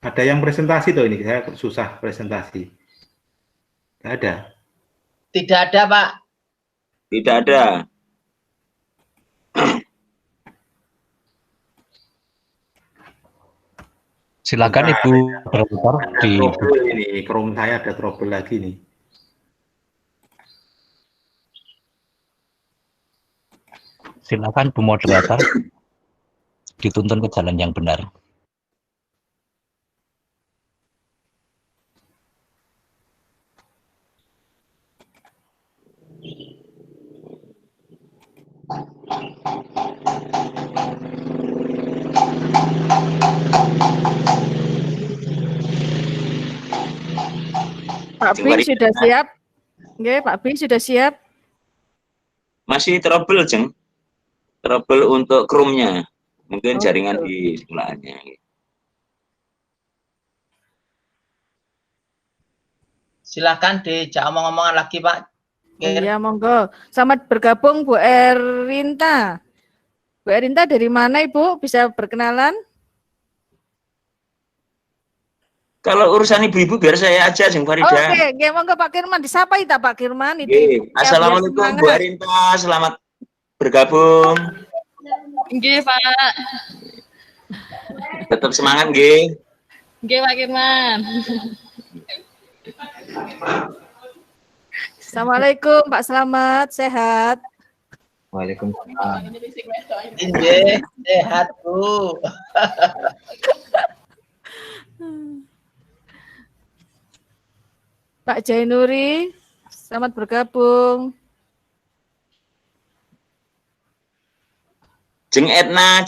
Ada yang presentasi tuh ini, saya susah presentasi. Nggak ada. Tidak ada, Pak. Tidak ada. Silakan Bentar, Ibu Operator ada di trouble ini, Chrome saya ada trouble lagi nih. silakan Bu Moderator dituntun ke jalan yang benar. Pak Bin sudah siap? Nggih, Pak Bin sudah siap? Masih trouble, Jeng. Trouble untuk Chrome-nya. Mungkin Oh, jaringan gitu. di sebelahnya. Silakan dijak omong-omongan lagi, Pak. Iya, monggo. Selamat bergabung Bu Erinta. Bu Erinta dari mana Ibu? Bisa berkenalan? Kalau urusan ibu-ibu biar saya aja, Jeng Farida. Oke, nggih, monggo Pak Kirman. Disapa itu Pak Kirman itu. Oke. Ya, biar Assalamualaikum Bu semangat. Arinta, selamat bergabung. Nggih, Pak. Tetap semangat, nggih. Nggih, Pak Kirman. Assalamualaikum Pak Slamet, sehat? Waalaikumsalam. Nggih, sehat, Bu. Pak Jainuri, selamat bergabung. Jeng Edna.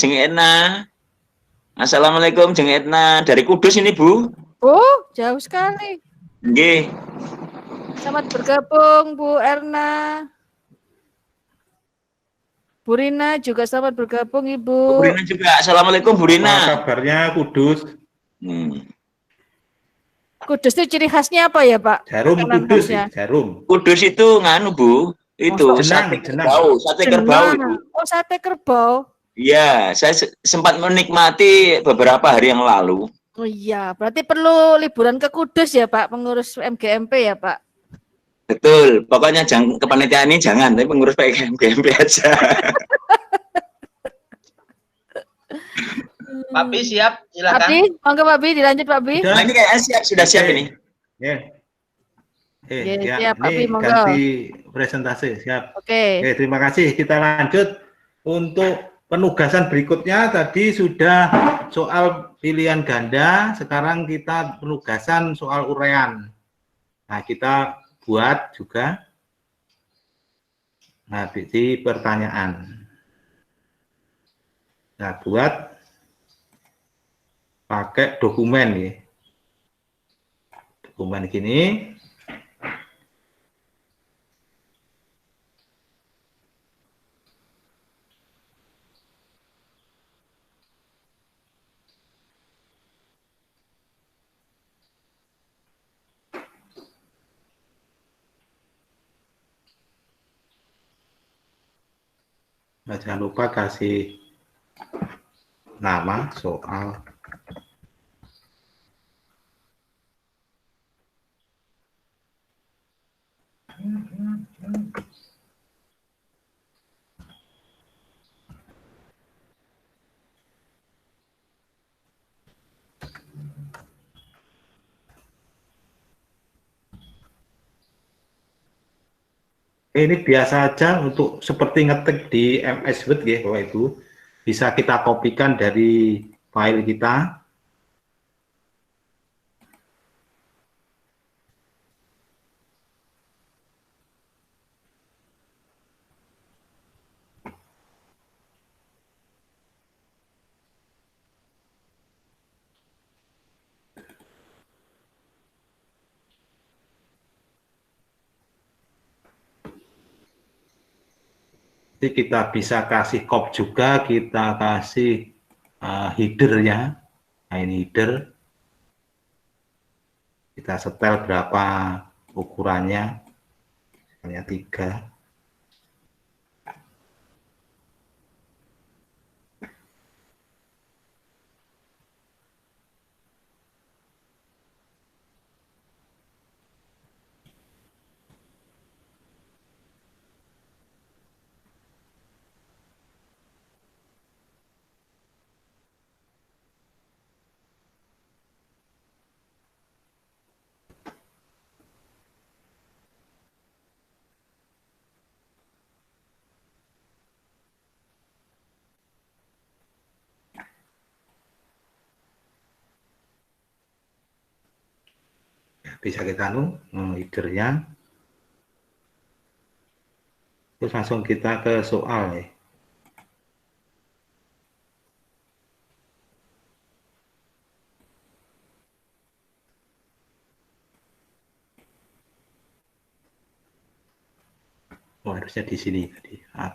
Assalamualaikum, Jeng Edna. Dari Kudus ini, Bu. Oh, jauh sekali. Nggih. Selamat bergabung Bu Erna. Bu Rina juga selamat bergabung Ibu. Bu Rina juga. Assalamualaikum, Bu Apa Rina. kabarnya Kudus? Kudus itu ciri khasnya apa ya Pak? Jarum Makanan Kudus, khasnya. jarum. Kudus itu nganu, Bu. Itu Jenang, sate jenang. kerbau, sate kerbau itu. Oh, sate kerbau. Iya, saya sempat menikmati beberapa hari yang lalu. Oh iya, berarti perlu liburan ke Kudus ya Pak, pengurus MGMP ya Pak? Betul, pokoknya jangan kepanitiaan ini jangan, tapi pengurus PGMP aja. Pak Bi siap, silakan. Pak Bi, monggo Pak Bi, dilanjut Pak Bi. Sudah? Nah, ini kayaknya sudah siap ini. Ya. Ya, Ya, siap, Pak Bi, ini monggo. ganti presentasi, siap. Oke. Oke, terima kasih. Kita lanjut untuk penugasan berikutnya. Tadi sudah soal pilihan ganda, sekarang kita penugasan soal uraian. Nah, kita buat juga di pertanyaan. Nah, buat pakai dokumen ya. Dokumen gini. Nah, jangan lupa kasih nama soal. Ini biasa aja untuk seperti ngetik di MS Word ya, Bapak Ibu. Bisa kita kopikan dari file kita. Jadi kita bisa kasih crop juga, kita kasih header-nya. Nah, ini header. Kita setel berapa ukurannya. Misalnya 3. bisa kita leadernya. Terus langsung kita ke soal ya. Oh, harusnya di sini tadi. Nah,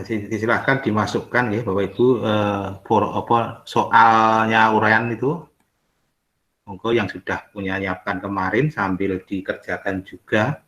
silahkan dimasukkan ya Bapak Ibu soalnya uraian itu. Monggo yang sudah punya nyiapkan kemarin sambil dikerjakan juga.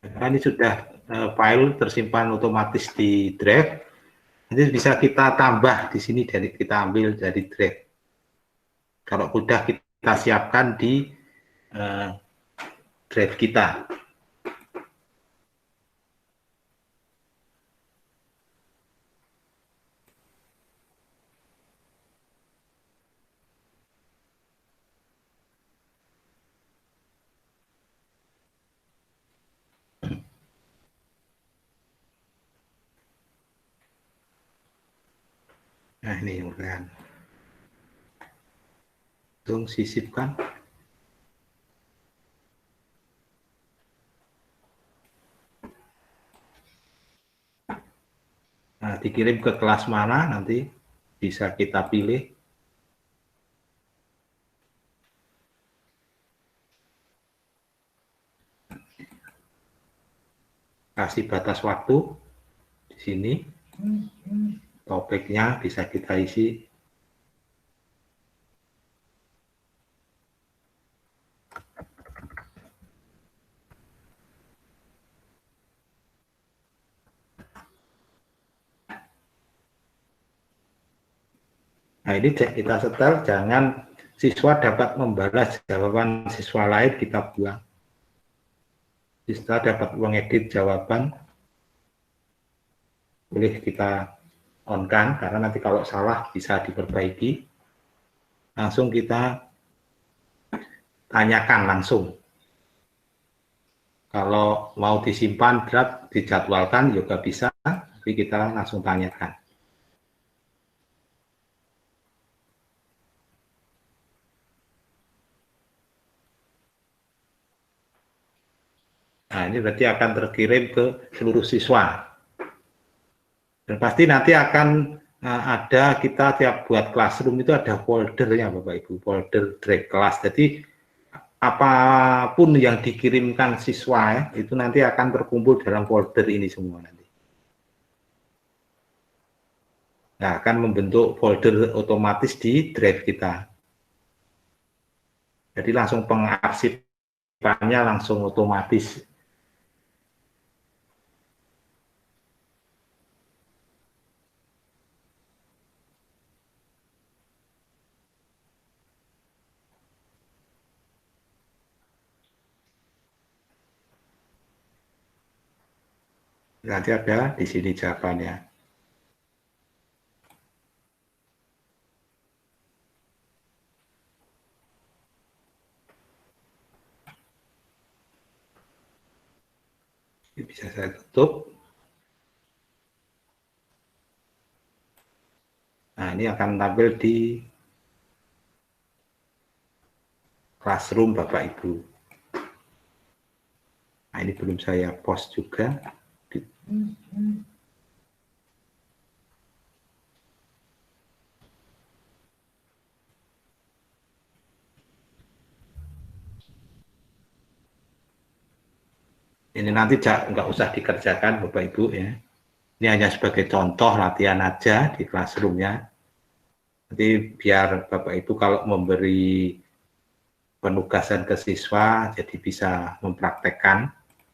Nah, ini sudah file tersimpan otomatis di drive. Nanti bisa kita tambah di sini, dari kita ambil dari drive. Kalau sudah kita siapkan di drive kita. Nah, ini uraian. Langsung sisipkan. Nah, dikirim ke kelas mana nanti bisa kita pilih. Kasih batas waktu di sini. Topiknya bisa kita isi. Nah, ini kita setel, jangan siswa dapat membalas jawaban siswa lain, kita buang. Setelah dapat mengedit jawaban, boleh kita on-kan, karena nanti kalau salah bisa diperbaiki. Langsung kita tanyakan langsung. Kalau mau disimpan draft, dijadwalkan juga bisa, tapi kita langsung tanyakan. Nah, ini berarti akan terkirim ke seluruh siswa. Dan pasti nanti akan ada, kita tiap buat classroom itu ada foldernya Bapak Ibu, folder drive kelas. Jadi apapun yang dikirimkan siswa ya, itu nanti akan terkumpul dalam folder ini semua nanti. Nah, akan membentuk folder otomatis di drive kita. Jadi langsung pengarsipannya langsung otomatis. Nanti ada di sini jawabannya. Ini bisa saya tutup. Nah, ini akan tampil di classroom Bapak Ibu. Nah, ini belum saya post juga. Ini nanti nggak usah dikerjakan Bapak Ibu ya. Ini hanya sebagai contoh latihan aja di classroomnya. Nanti biar Bapak Ibu kalau memberi penugasan ke siswa jadi bisa mempraktekkan,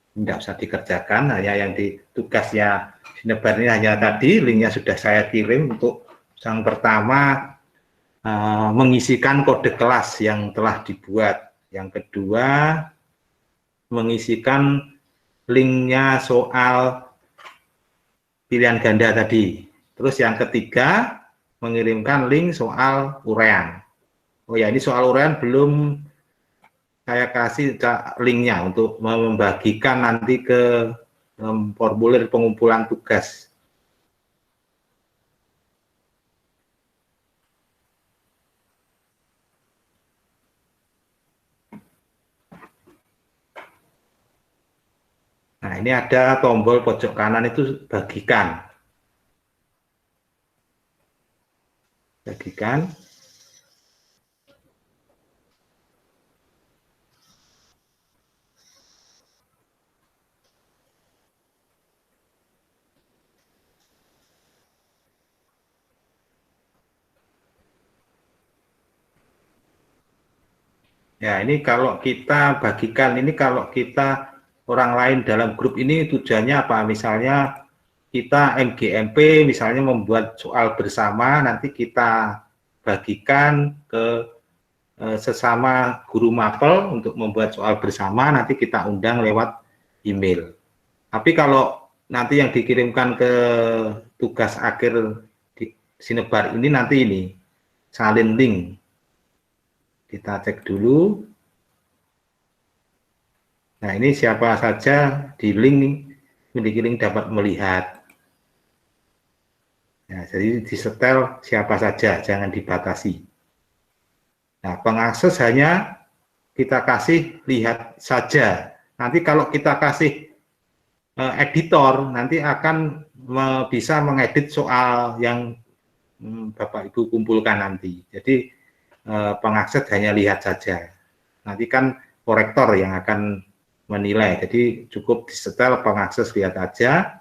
tidak usah dikerjakan, hanya yang di tugasnya Sinebar ini hanya tadi linknya sudah saya kirim. Untuk yang pertama mengisikan kode kelas yang telah dibuat, yang kedua mengisikan linknya soal pilihan ganda tadi, terus yang ketiga mengirimkan link soal uraian. Oh ya, ini soal uraian belum saya kasih linknya untuk membagikan nanti ke formulir pengumpulan tugas. Nah, ini ada tombol pojok kanan itu bagikan. Bagikan. Ya, ini kalau kita bagikan, ini kalau kita orang lain dalam grup ini tujuannya apa? Misalnya kita MGMP, misalnya membuat soal bersama, nanti kita bagikan ke sesama guru mapel untuk membuat soal bersama, nanti kita undang lewat email. Tapi kalau nanti yang dikirimkan ke tugas akhir di Sinebar ini nanti ini salin link. Kita cek dulu. Nah, ini siapa saja di link, memiliki link dapat melihat. Nah, jadi disetel siapa saja, jangan dibatasi. Nah, pengakses hanya kita kasih lihat saja. Nanti kalau kita kasih editor, nanti akan bisa mengedit soal yang Bapak Ibu kumpulkan nanti. Jadi pengakses hanya lihat saja. Nanti kan korektor yang akan menilai. Jadi cukup disetel pengakses lihat aja.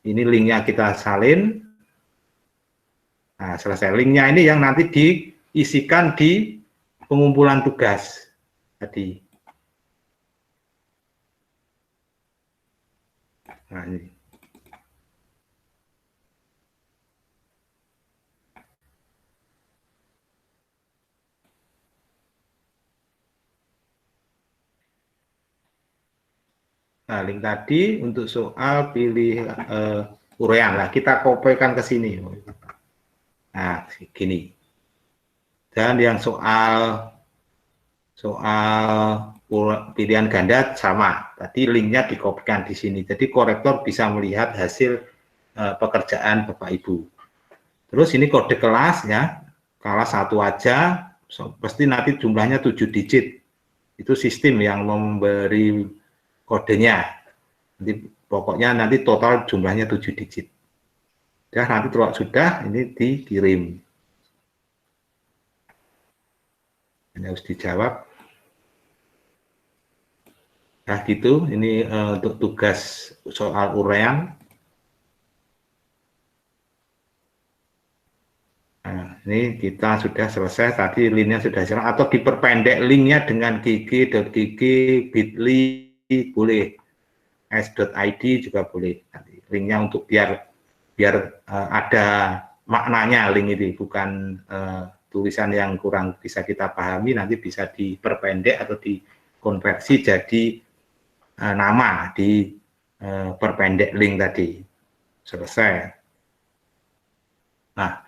Ini linknya kita salin. Nah, selesai. Linknya ini yang nanti diisikan di pengumpulan tugas tadi. Nah, ini. Nah, link tadi untuk soal pilih urean lah, kita kopikan ke sini. Nah, gini. Dan yang soal pilihan ganda sama. Tadi linknya dikopikan di sini. Jadi korektor bisa melihat hasil pekerjaan Bapak Ibu. Terus ini kode kelas ya, kelas 1 aja, pasti nanti jumlahnya 7 digit. Itu sistem yang memberi kodenya. Nanti pokoknya nanti total jumlahnya 7 digit. Ya, nanti kalau sudah ini dikirim. Ini harus dijawab. Nah gitu, ini untuk tugas soal urean. Nah, ini kita sudah selesai, tadi linknya sudah selesai, atau diperpendek linknya dengan gg.gg bit.ly boleh, s.id juga boleh. Nanti linknya untuk biar ada maknanya link ini, bukan tulisan yang kurang bisa kita pahami, nanti bisa diperpendek atau dikonversi jadi nama di perpendek link tadi. Selesai. Nah,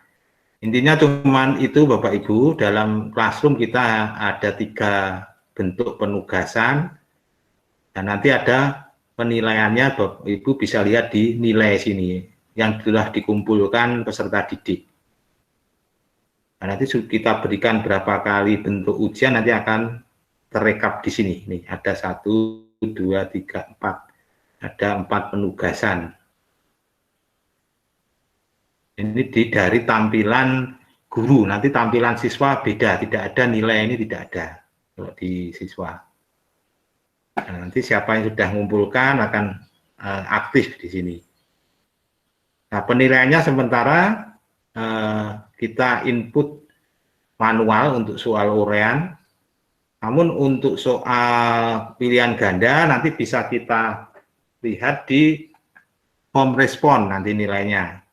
intinya cuman itu Bapak Ibu, dalam classroom kita ada 3 bentuk penugasan, dan nanti ada penilaiannya Bapak Ibu bisa lihat di nilai sini, yang sudah dikumpulkan peserta didik. Nah, nanti kita berikan berapa kali bentuk ujian, nanti akan terekap di sini. Nih, ada 1, 2, 3, 4. Ada 4 penugasan. Ini dari tampilan guru, nanti tampilan siswa beda, tidak ada nilai ini, tidak ada kalau di siswa. Nah, nanti siapa yang sudah mengumpulkan akan aktif di sini. Nah, penilaiannya sementara kita input manual untuk soal urean, namun untuk soal pilihan ganda nanti bisa kita lihat di home respon nanti nilainya.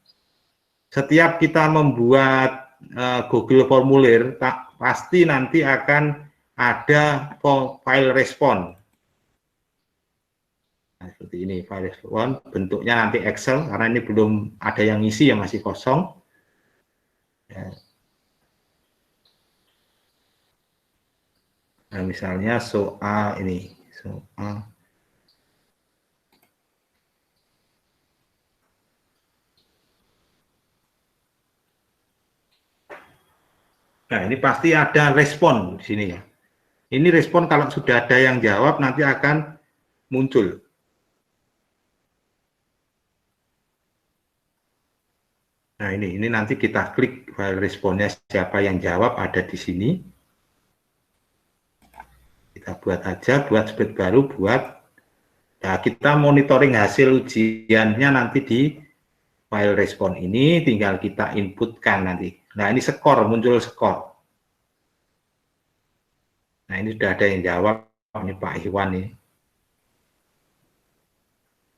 Setiap kita membuat Google formulir, pasti nanti akan ada file respon. Nah, seperti ini file respon, bentuknya nanti Excel, karena ini belum ada yang ngisi, yang masih kosong. Ya. Nah, misalnya soal ini, nah, ini pasti ada respon di sini ya. Ini respon kalau sudah ada yang jawab nanti akan muncul. Nah, ini nanti kita klik file responnya, siapa yang jawab ada di sini. Kita buat aja, buat spread baru, nah, kita monitoring hasil ujiannya nanti di file respon ini, tinggal kita inputkan nanti. Nah, ini skor, muncul skor. Nah, ini sudah ada yang jawab, ini Pak Iwan ini.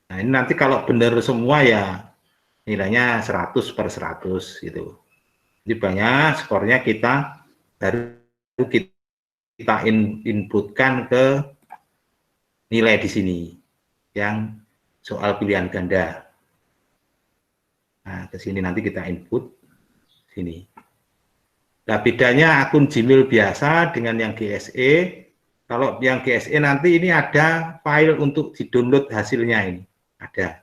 Nah, ini nanti kalau benar semua ya nilainya 100/100 gitu. Jadi banyak skornya kita baru kita inputkan ke nilai di sini yang soal pilihan ganda. Nah, ke sini nanti kita input sini. Nah, bedanya akun Gmail biasa dengan yang GSE. Kalau yang GSE nanti ini ada file untuk di-download hasilnya ini. Ada.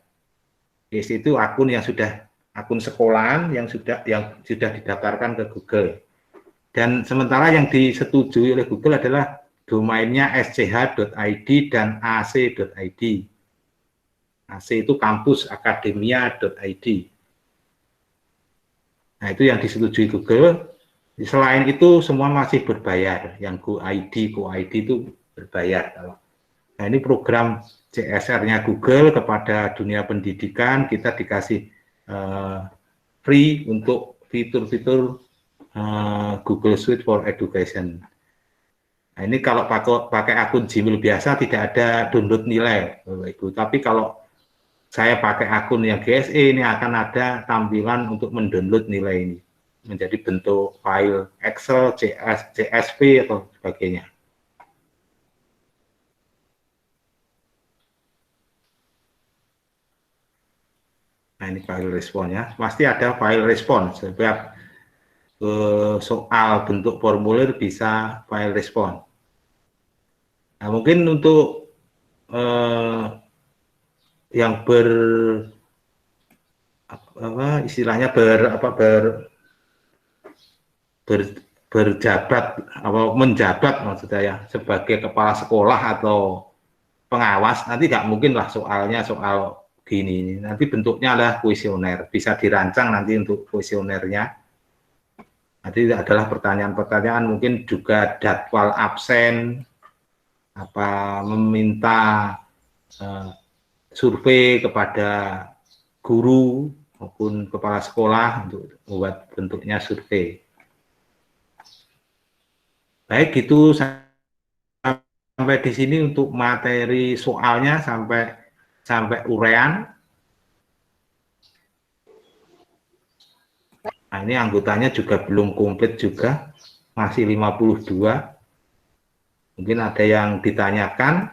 GSE itu akun yang sudah akun sekolahan yang sudah didaftarkan ke Google. Dan sementara yang disetujui oleh Google adalah domainnya sch.id dan ac.id. AC itu kampus akademia.id. Nah, itu yang disetujui Google. Selain itu semua masih berbayar. Yang GoID itu berbayar. Nah, ini program CSR-nya Google kepada dunia pendidikan, kita dikasih free untuk fitur-fitur Google Suite for Education. Nah, ini kalau pakai akun Gmail biasa tidak ada download nilai, Bapak Ibu. Tapi kalau saya pakai akun yang GSE ini akan ada tampilan untuk mendownload nilai ini menjadi bentuk file Excel, CSV atau sebagainya. Nah, ini file responnya. Pasti ada file respon. Setiap soal bentuk formulir bisa file respon. Nah, mungkin untuk yang istilahnya berjabat menjabat maksud saya sebagai kepala sekolah atau pengawas, nanti nggak mungkin lah soalnya soal gini, nanti bentuknya adalah kuesioner, bisa dirancang nanti untuk kuesionernya. Nanti adalah pertanyaan-pertanyaan mungkin juga jadwal absen, meminta survei kepada guru maupun kepala sekolah untuk membuat bentuknya survei. Baik, itu sampai di sini untuk materi soalnya sampai urean. Nah, ini anggotanya juga belum komplit juga, masih 52. Mungkin ada yang ditanyakan.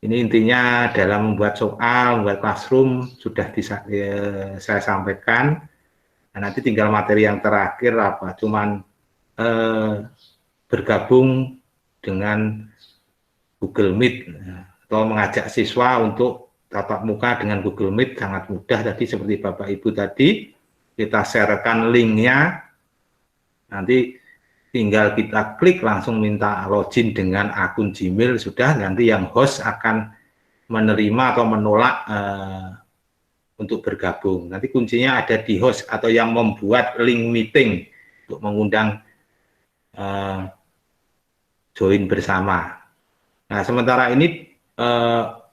Ini intinya dalam membuat soal, membuat classroom sudah saya sampaikan. Nah, nanti tinggal materi yang terakhir cuman bergabung dengan Google Meet atau mengajak siswa untuk tatap muka dengan Google Meet, sangat mudah tadi seperti Bapak Ibu tadi, kita sharekan linknya, nanti tinggal kita klik langsung minta login dengan akun Gmail, sudah, nanti yang host akan menerima atau menolak untuk bergabung. Nanti kuncinya ada di host atau yang membuat link meeting untuk mengundang join bersama. Nah, sementara ini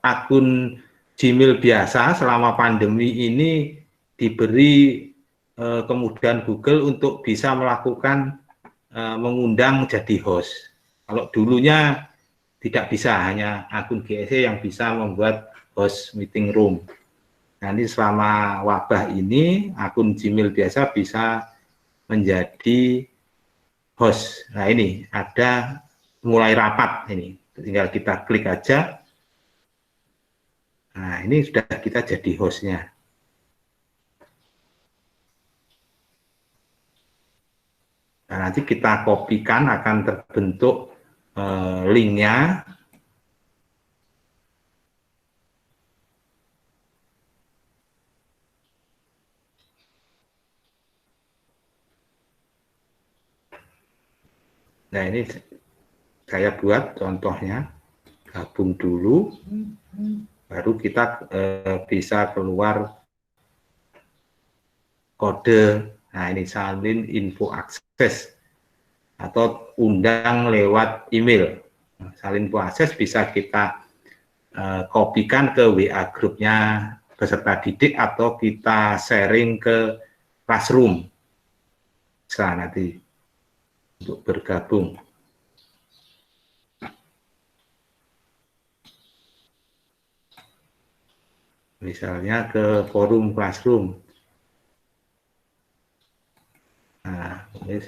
akun Gmail biasa selama pandemi ini diberi kemudahan Google untuk bisa melakukan mengundang jadi host. Kalau dulunya tidak bisa, hanya akun GSE yang bisa membuat host meeting room. Nah, ini selama wabah ini akun Gmail biasa bisa menjadi host. Nah, ini ada mulai rapat, ini tinggal kita klik aja. Nah, ini sudah kita jadi hostnya. Nah, nanti kita kopikan, akan terbentuk linknya. Nah, ini saya buat contohnya, gabung dulu, baru kita bisa keluar kode. Nah, ini salin info akses atau undang lewat email. Salin info akses bisa kita kopikan ke WA grupnya peserta didik atau kita sharing ke classroom. Bisa nanti untuk bergabung. Misalnya ke forum classroom. Nah, ini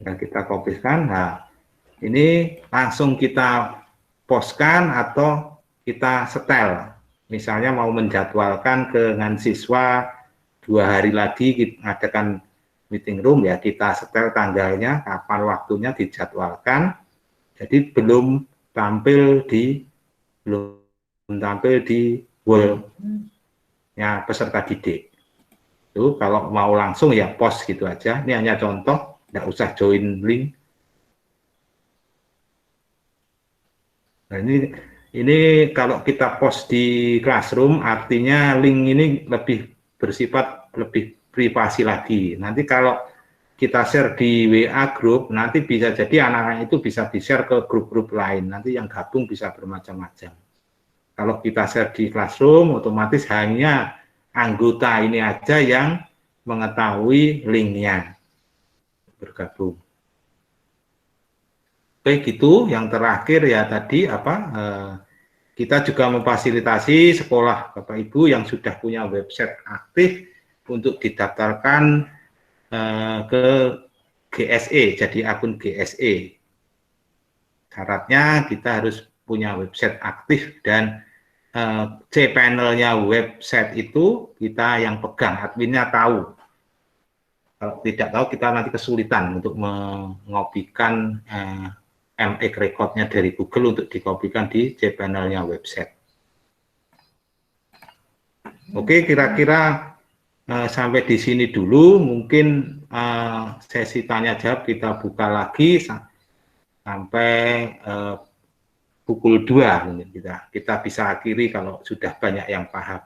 yang kita kopikan. Nah, ini langsung kita postkan atau kita setel. Misalnya mau menjadwalkan dengan siswa 2 hari lagi kita adakan meeting room, ya kita setel tanggalnya, kapan waktunya dijadwalkan. Jadi belum tampil di wall-nya peserta didik. Itu kalau mau langsung ya post gitu aja. Ini hanya contoh, tidak usah join link. Nah, ini kalau kita post di classroom, artinya link ini lebih bersifat lebih privasi lagi. Nanti kalau kita share di WA group, nanti bisa jadi anak-anak itu bisa di-share ke grup-grup lain. Nanti yang gabung bisa bermacam-macam. Kalau kita share di classroom, otomatis hanya anggota ini aja yang mengetahui linknya bergabung. Baik, itu yang terakhir ya tadi kita juga memfasilitasi sekolah Bapak Ibu yang sudah punya website aktif untuk didaftarkan ke GSE, jadi akun GSE. Syaratnya kita harus punya website aktif dan cPanel-nya website itu kita yang pegang, adminnya tahu. Kalau tidak tahu kita nanti kesulitan untuk mengopikan MX record-nya dari Google untuk dikopikan di cPanel-nya website. Oke, kira-kira sampai di sini dulu. Mungkin sesi tanya jawab kita buka lagi sampai pukul 2 mungkin kita bisa akhiri kalau sudah banyak yang paham.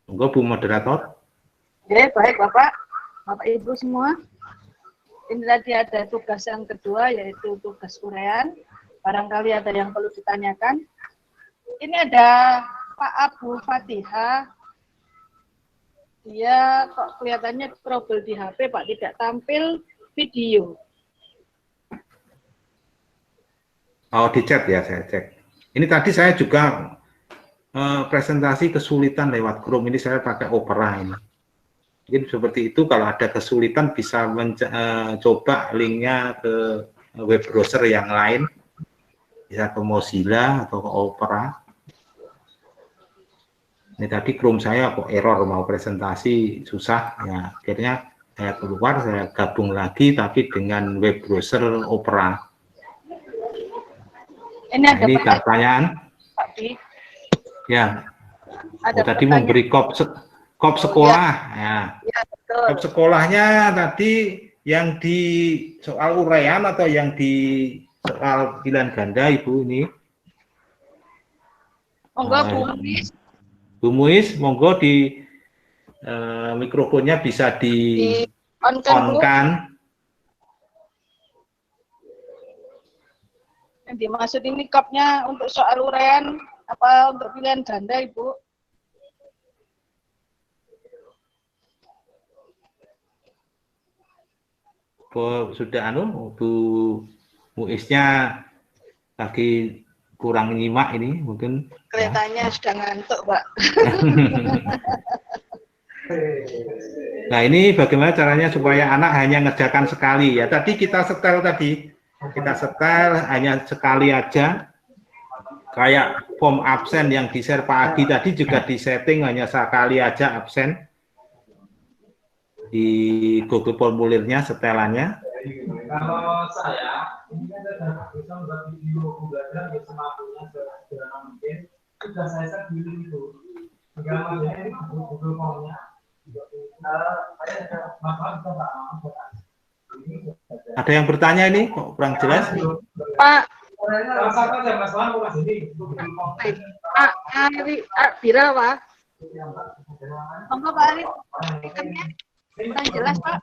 Monggo Bu Moderator. Oke, baik Bapak Ibu semua. Ini tadi ada tugas yang kedua, yaitu tugas uraian. Barangkali ada yang perlu ditanyakan. Ini ada Pak Abu Fatihah. Dia kok kelihatannya trouble di HP, Pak, tidak tampil video. Oh, di chat ya, saya cek. Ini tadi saya juga presentasi kesulitan lewat Chrome. Ini saya pakai Opera ini. Mungkin seperti itu, kalau ada kesulitan bisa coba linknya ke web browser yang lain. Bisa ke Mozilla atau ke Opera. Ini tadi Chrome saya kok error, mau presentasi susah. Ya, akhirnya saya keluar, saya gabung lagi, tapi dengan web browser Opera. Ini ada pertanyaan. Ya. Ada tadi memberi kop sekolah. Ya. Ya, betul. Kop sekolahnya tadi yang di soal uraian atau yang di soal pilihan ganda, Ibu ini? Monggo Bu Muis. Bu Muis, monggo di mikrofonnya bisa di on-kan. Yang dimaksud ini kopnya untuk soal uraian apa untuk pilihan ganda, Ibu? Sudah Bu Muisnya lagi kurang nyimak ini mungkin. Kelihatannya sudah ngantuk, Pak. Nah, ini bagaimana caranya supaya anak hanya ngerjakan sekali ya. Tadi kita setel hanya sekali aja. Kayak form absen yang di-share Pak Agi tadi juga di-setting hanya sekali aja absen. Di Google formulirnya, setelannya. Kalau saya, ini kan ada bisa membuat video pembelajaran yang semampunya sederhana mungkin. Sudah saya set dulu itu. Segala macamnya ini Google Form-nya. Saya ada masalah bisa Pak. Ada yang bertanya ini kok kurang jelas? Pak. Salah ada masalah Mas ini. Pak Ari Bira, Pak. Monggo Pak Ari. Speakernya kurang jelas, Pak.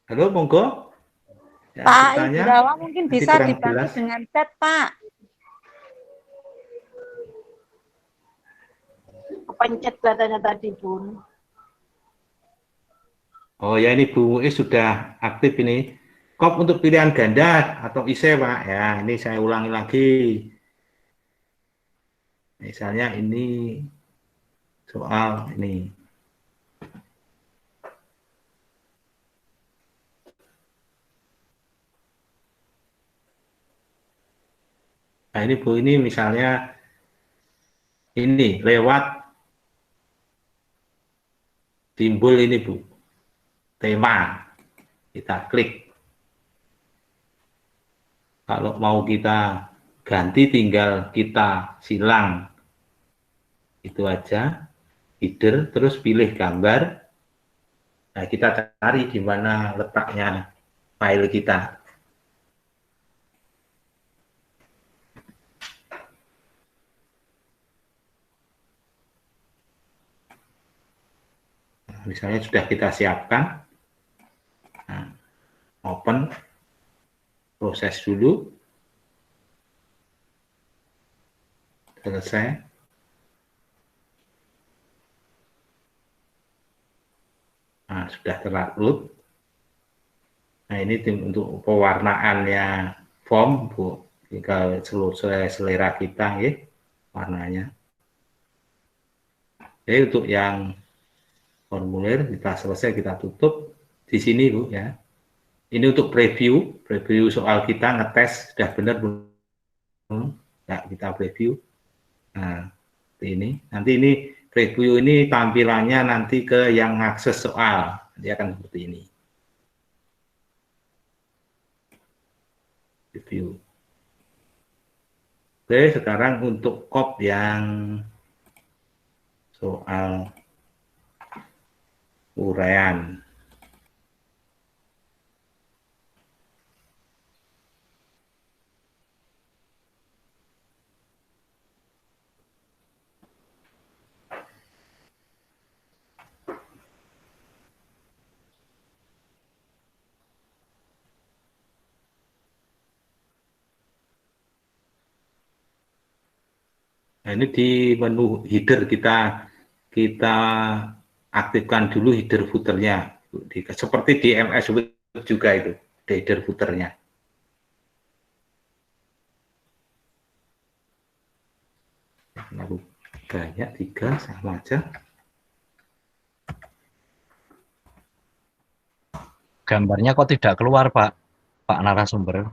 Halo, monggo. Ya, Pak Ibrawa mungkin bisa dibantu dengan chat, Pak. Pencet katanya tadi, Bun. Oh ya, ini Bu Muis sudah aktif ini. Kop untuk pilihan ganda atau ISE, Pak. Ya, ini saya ulangi lagi. Misalnya ini soal ini. Nah, ini Bu, ini misalnya ini lewat simbol ini Bu, tema, kita klik. Kalau mau kita ganti tinggal kita silang itu aja, header, terus pilih gambar. Nah, kita cari di mana letaknya file kita. Misalnya sudah kita siapkan, nah, open, proses dulu, selesai. Nah, sudah terupload. Nah, ini untuk pewarnaannya form, Bu. Tinggal seluruh selera kita ya, warnanya. Jadi untuk yang formulir kita selesai, kita tutup di sini, Bu ya. Ini untuk preview soal kita, ngetes sudah benar belum. Ya, kita preview. Nah, ini nanti ini preview ini tampilannya nanti ke yang akses soal, dia akan seperti ini. Review. Oke, sekarang untuk kop yang soal uraian. Nah, ini di menu header kita aktifkan dulu header footernya, seperti di MS Word juga itu, header footernya. Lalu banyak 3 sama aja. Gambarnya kok tidak keluar, Pak narasumber?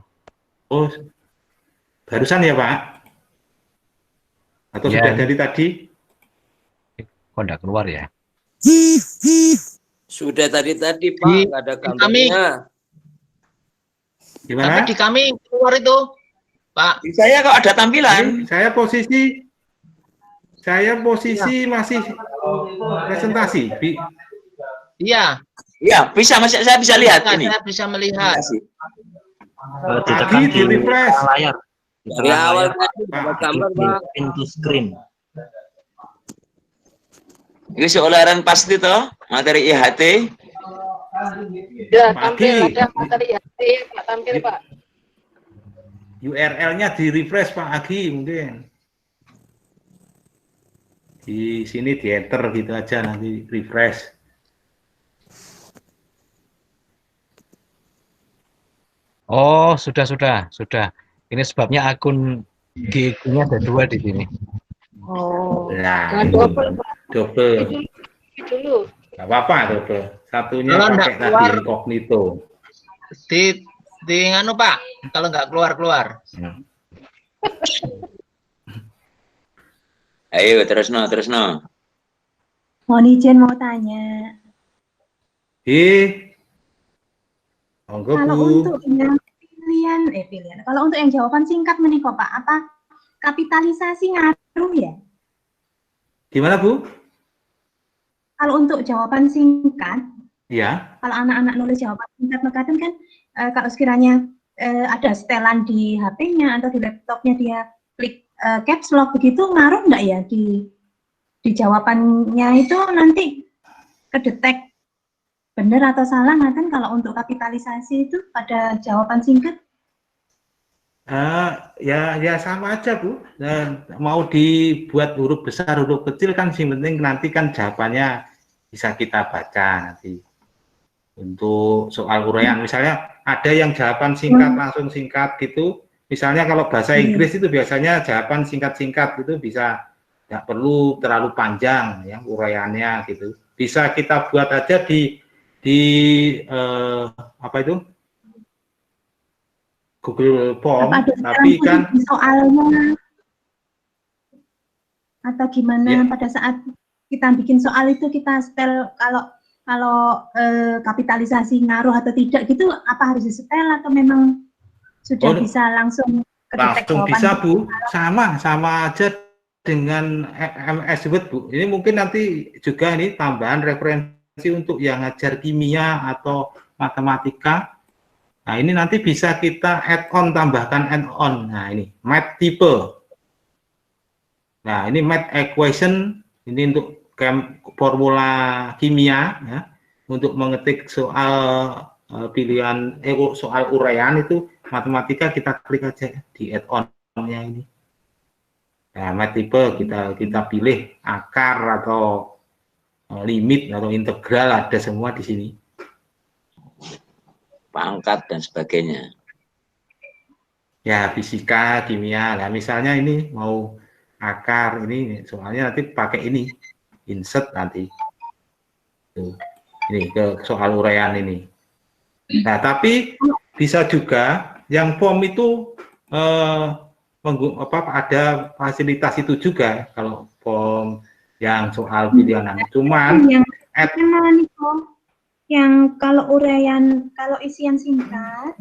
Oh, barusan ya, Pak? Atau Ya. sudah dari tadi? Kok tidak keluar ya? Sudah tadi Pak, nggak ada gambarnya. Gimana? Tapi di kami keluar itu, Pak. Di saya kok ada tampilan. Ini saya posisi masih presentasi. Iya. Iya, bisa saya bisa lihat ini. Saya bisa melihat. Tadi di refresh. Layar. Dari awal tadi ada gambar Pak. Pintu screen. Ini seolahan pasti toh materi IHT. Ya, tampil ada materi IHT, Pak, tampil Pak. URL-nya di refresh Pak Agi mungkin. Di sini di enter gitu aja, nanti refresh. Oh, sudah. Ini sebabnya akun GQ-nya ada 2 di sini. Oh. Nah, Jangan double, Pak. double. Dulu. Nggak apa-apa double. Satunya Kalau pakai nggak tadi keluar. incognito. Di nganu Pak, kalau nggak keluar. Ayo terus no. Mohon izin mau tanya. Monggo Kalau Bu. untuk yang pilihan. Kalau untuk yang jawaban singkat menika Pak, apa kapitalisasi ngaruh ya? Gimana Bu? Kalau untuk jawaban singkat, Iya. kalau anak-anak nulis jawaban singkat mekaten kan kalau sekiranya ada setelan di HP-nya atau di laptopnya dia klik caps lock begitu, ngaruh nggak ya di jawabannya itu nanti kedetek benar atau salah kan kalau untuk kapitalisasi itu pada jawaban singkat? Ya sama aja Bu. Dan mau dibuat huruf besar huruf kecil kan sing penting nanti kan jawabannya bisa kita baca nanti. Untuk soal uraian misalnya ada yang jawaban singkat langsung singkat gitu. Misalnya kalau bahasa Inggris itu biasanya jawaban singkat-singkat itu bisa nggak perlu terlalu panjang ya uraiannya gitu. Bisa kita buat aja di apa itu? Google Form, tapi kan soalnya atau gimana ya. Pada saat kita bikin soal itu kita setel kalau kapitalisasi ngaruh atau tidak gitu, apa harus disetel atau memang sudah bisa langsung kedetek langsung jawaban? bisa Bu, sama aja dengan MS Word Bu. Ini mungkin nanti juga ini tambahan referensi untuk yang ngajar kimia atau matematika. Nah, ini nanti bisa kita add-on, tambahkan add-on. Nah, ini math type. Nah, ini math equation, ini untuk formula kimia, ya. Untuk mengetik soal pilihan, soal uraian itu, matematika kita klik aja di add-on-nya ini. Nah, math type kita pilih akar atau limit atau integral ada semua di sini. Pangkat dan sebagainya. Ya, fisika, kimia. Nah, misalnya ini mau akar, ini soalnya nanti pakai ini, insert nanti. Tuh. Ini ke soal uraian ini. Nah, tapi bisa juga yang form itu ada fasilitas itu juga kalau form yang soal pilihan. Cuman yang kalau uraian, kalau isian singkat,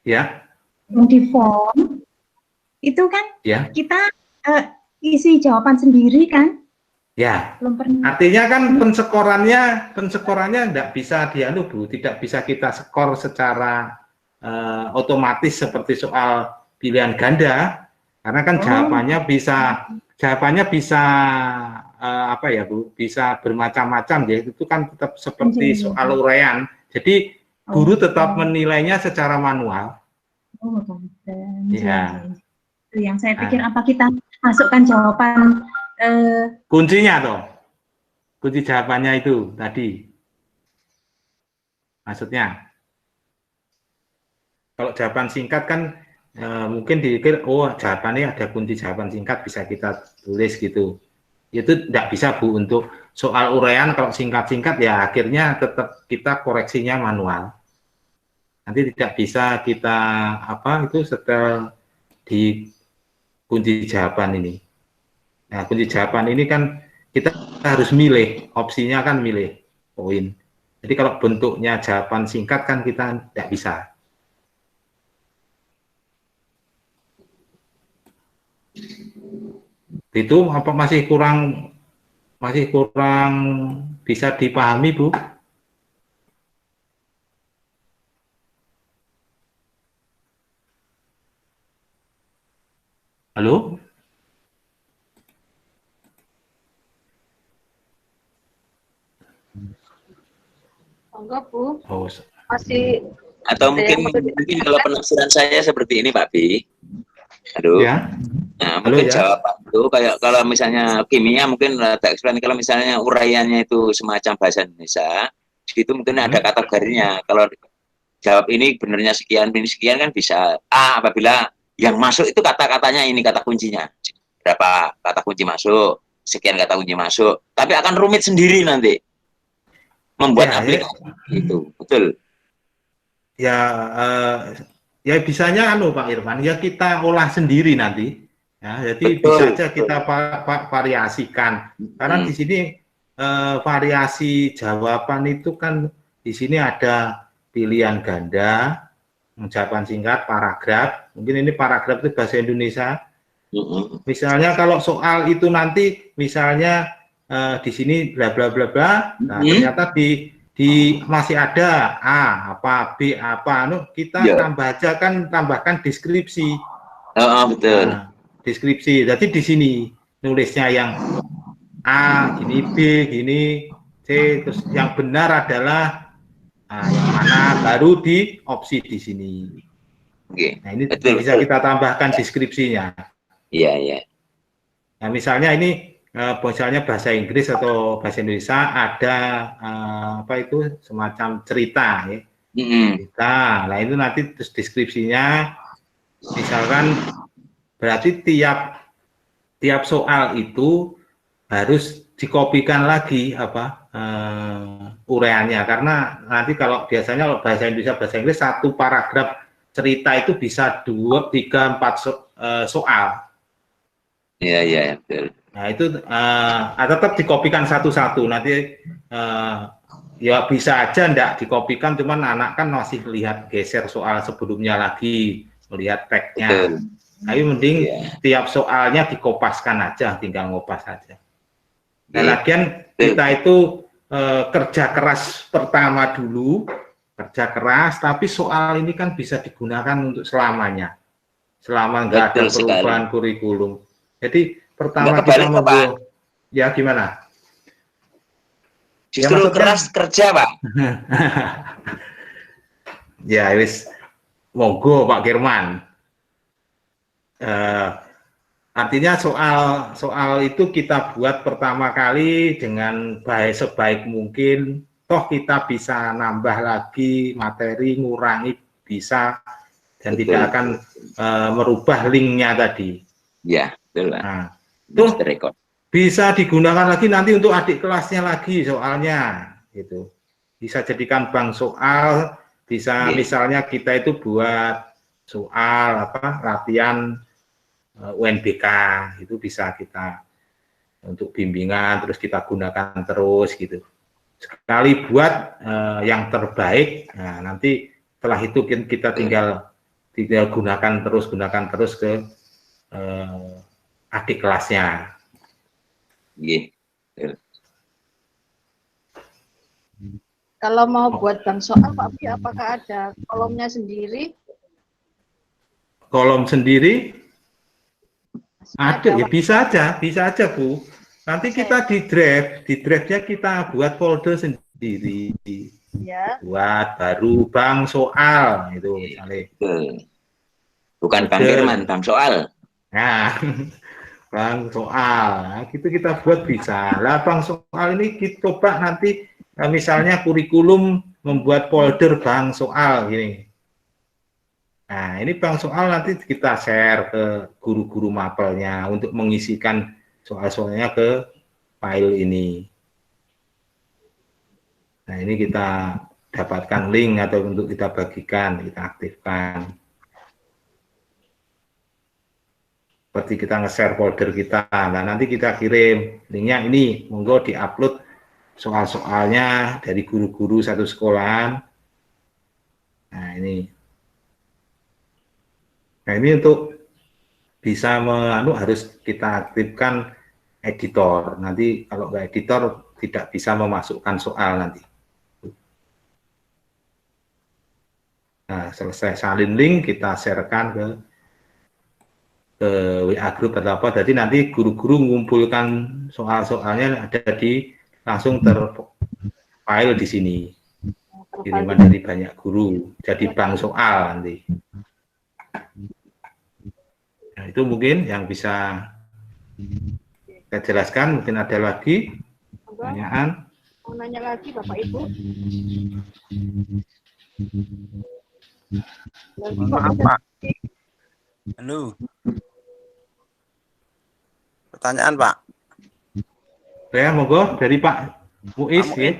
ya, yang di form itu kan ya, kita isi jawaban sendiri kan? Ya. Belum pernah. Artinya kan pensekorannya tidak bisa Bu, tidak bisa kita skor secara otomatis seperti soal pilihan ganda, karena kan jawabannya bisa apa ya Bu, bisa bermacam-macam ya, itu kan tetap seperti soal uraian. Jadi guru tetap menilainya secara manual. Ya. Itu yang saya pikir, apa kita masukkan jawaban kuncinya toh, kunci jawabannya itu tadi, maksudnya kalau jawaban singkat kan mungkin dipikir, oh jawabannya ada kunci jawaban singkat bisa kita tulis gitu. Itu tidak bisa Bu untuk soal uraian. Kalau singkat-singkat ya akhirnya tetap kita koreksinya manual, nanti tidak bisa kita itu setel di kunci jawaban ini. Nah, kunci jawaban ini kan kita harus milih, opsinya kan milih poin. Jadi kalau bentuknya jawaban singkat kan kita tidak bisa. Itu apa masih kurang bisa dipahami Bu? Halo? Enggak Bu, Oh. masih. Atau mungkin kalau penafsiran saya seperti ini Pak Bi. Aduh. Ya. Nah, mungkin jawaban itu kayak kalau misalnya kimia mungkin ada explain, kalau misalnya uraiannya itu semacam bahasa Indonesia, itu mungkin ada kategorinya. Kalau jawab ini benernya sekian, ini sekian kan bisa A apabila yang masuk itu kata-katanya ini kata kuncinya. Berapa kata kunci masuk, sekian kata kunci masuk. Tapi akan rumit sendiri nanti membuat aplikasi itu. Betul. Ya ya bisanya Pak Irfan, ya kita olah sendiri nanti. Ya, jadi bisa aja kita variasikan. Karena di sini variasi jawaban itu kan di sini ada pilihan ganda, jawaban singkat, paragraf. Mungkin ini paragraf itu bahasa Indonesia. Misalnya kalau soal itu nanti misalnya di sini bla bla bla bla. Nah, ternyata di masih ada A apa B apa, kita tambahkan deskripsi. Betul. Nah, deskripsi. Jadi di sini nulisnya yang A gini, B gini, C, terus yang benar adalah yang mana, baru di opsi di sini. Nah, ini bisa kita tambahkan deskripsinya. Iya, iya. Nah, misalnya ini misalnya bahasa Inggris atau bahasa Indonesia ada semacam cerita ya. Cerita. Nah, itu nanti terus deskripsinya misalkan berarti tiap soal itu harus dikopikan lagi uraiannya, karena nanti kalau biasanya kalau bahasa Indonesia bahasa Inggris satu paragraf cerita itu bisa 2, 3, 4 soal. Iya, iya, betul. Nah, itu tetap dikopikan satu-satu. Nanti ya bisa aja enggak dikopikan, cuman anak kan masih lihat geser soal sebelumnya lagi, melihat tagnya. Tapi mending tiap soalnya dikopaskan aja, tinggal ngopas aja. Nah, lagian kita itu kerja keras pertama dulu, kerja keras, tapi soal ini kan bisa digunakan untuk selamanya, selama nggak ada perubahan kurikulum. Jadi pertama kita ya gimana? Justru ya, keras kerja Pak. Ya wis, monggo Pak Kirman. Artinya soal itu kita buat pertama kali dengan sebaik mungkin, toh kita bisa nambah lagi materi, ngurangi bisa, dan Betul. tidak akan merubah linknya tadi. Ya, betul Pak. Nah, itu Record. bisa digunakan lagi nanti untuk adik kelasnya lagi soalnya, gitu. Bisa jadikan bank soal, bisa misalnya kita itu buat soal latihan UNBK, itu bisa kita untuk bimbingan terus kita gunakan terus gitu. Sekali buat yang terbaik, nah nanti setelah itu kita tinggal gunakan terus ke adik kelasnya. Kalau mau buat bank soal Pak Bi, apakah ada kolomnya sendiri? Kolom sendiri? Ada, ya bisa aja Bu. Nanti kita di draftnya kita buat folder sendiri. Ya. Buat baru bank soal itu misalnya. Bukan Bang Firman, bank soal. Nah, bank soal, nah, gitu kita buat bisa. Lah bank soal ini kita coba nanti misalnya kurikulum membuat folder bank soal gini. Nah, ini bank soal nanti kita share ke guru-guru mapelnya untuk mengisikan soal-soalnya ke file ini. Nah, ini kita dapatkan link atau untuk kita bagikan, kita aktifkan. Seperti kita nge-share folder kita. Nah, nanti kita kirim linknya ini, monggo di-upload soal-soalnya dari guru-guru satu sekolahan. Nah, ini. Nah, ini untuk bisa harus kita aktifkan editor. Nanti kalau nggak editor tidak bisa memasukkan soal nanti. Nah, selesai salin link kita sharekan ke WA group atau apa. Jadi nanti guru-guru mengumpulkan soal-soalnya ada langsung terfile di sini. Kiriman dari banyak guru. Jadi bank soal nanti. Nah, itu mungkin yang bisa saya jelaskan. Mungkin ada lagi pertanyaan. Mau nanya lagi Bapak Ibu? Maaf Pak. Halo. Pertanyaan Pak. Ya, monggo dari Pak Muiz ya.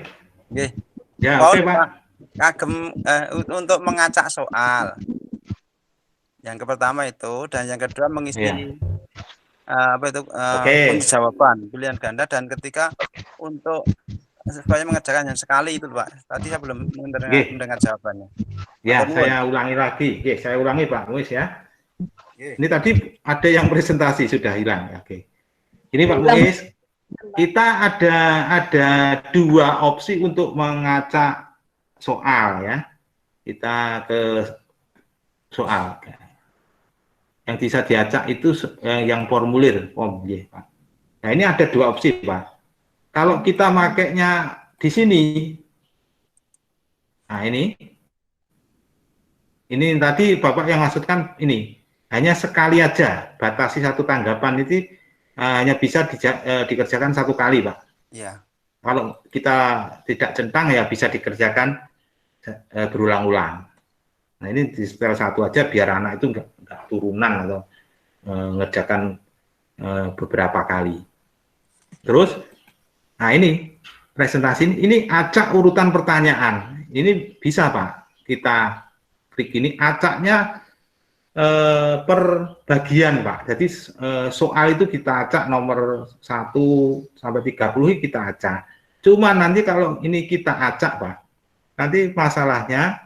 Ya, oke Pak. Kagem untuk mengacak soal. Yang pertama itu, dan yang kedua mengisi kunci jawaban pilihan ganda, dan ketika untuk supaya mengerjakan yang sekali itu Pak. Tadi saya belum mendengar jawabannya. Ya, saya ulangi lagi. Saya ulangi Pak Muiz ya. Ini tadi ada yang presentasi sudah hilang. Oke. Ini Pak Muiz, kita ada dua opsi untuk mengacak soal ya. Kita ke soal. Yang bisa diacak itu yang formulir form ya, Pak. Nah, ini ada dua opsi, Pak. Kalau kita makainya di sini, nah ini tadi Bapak yang maksudkan ini hanya sekali aja, batasi satu tanggapan itu hanya bisa dikerjakan satu kali, Pak. Iya. Kalau kita tidak centang ya bisa dikerjakan berulang-ulang. Nah, ini di setel satu aja biar anak itu enggak turunan atau mengerjakan beberapa kali. Terus, nah ini presentasi ini acak urutan pertanyaan. Ini bisa Pak, kita klik ini acaknya per bagian Pak. Jadi soal itu kita acak nomor 1 sampai 30 kita acak. Cuma nanti kalau ini kita acak Pak, nanti masalahnya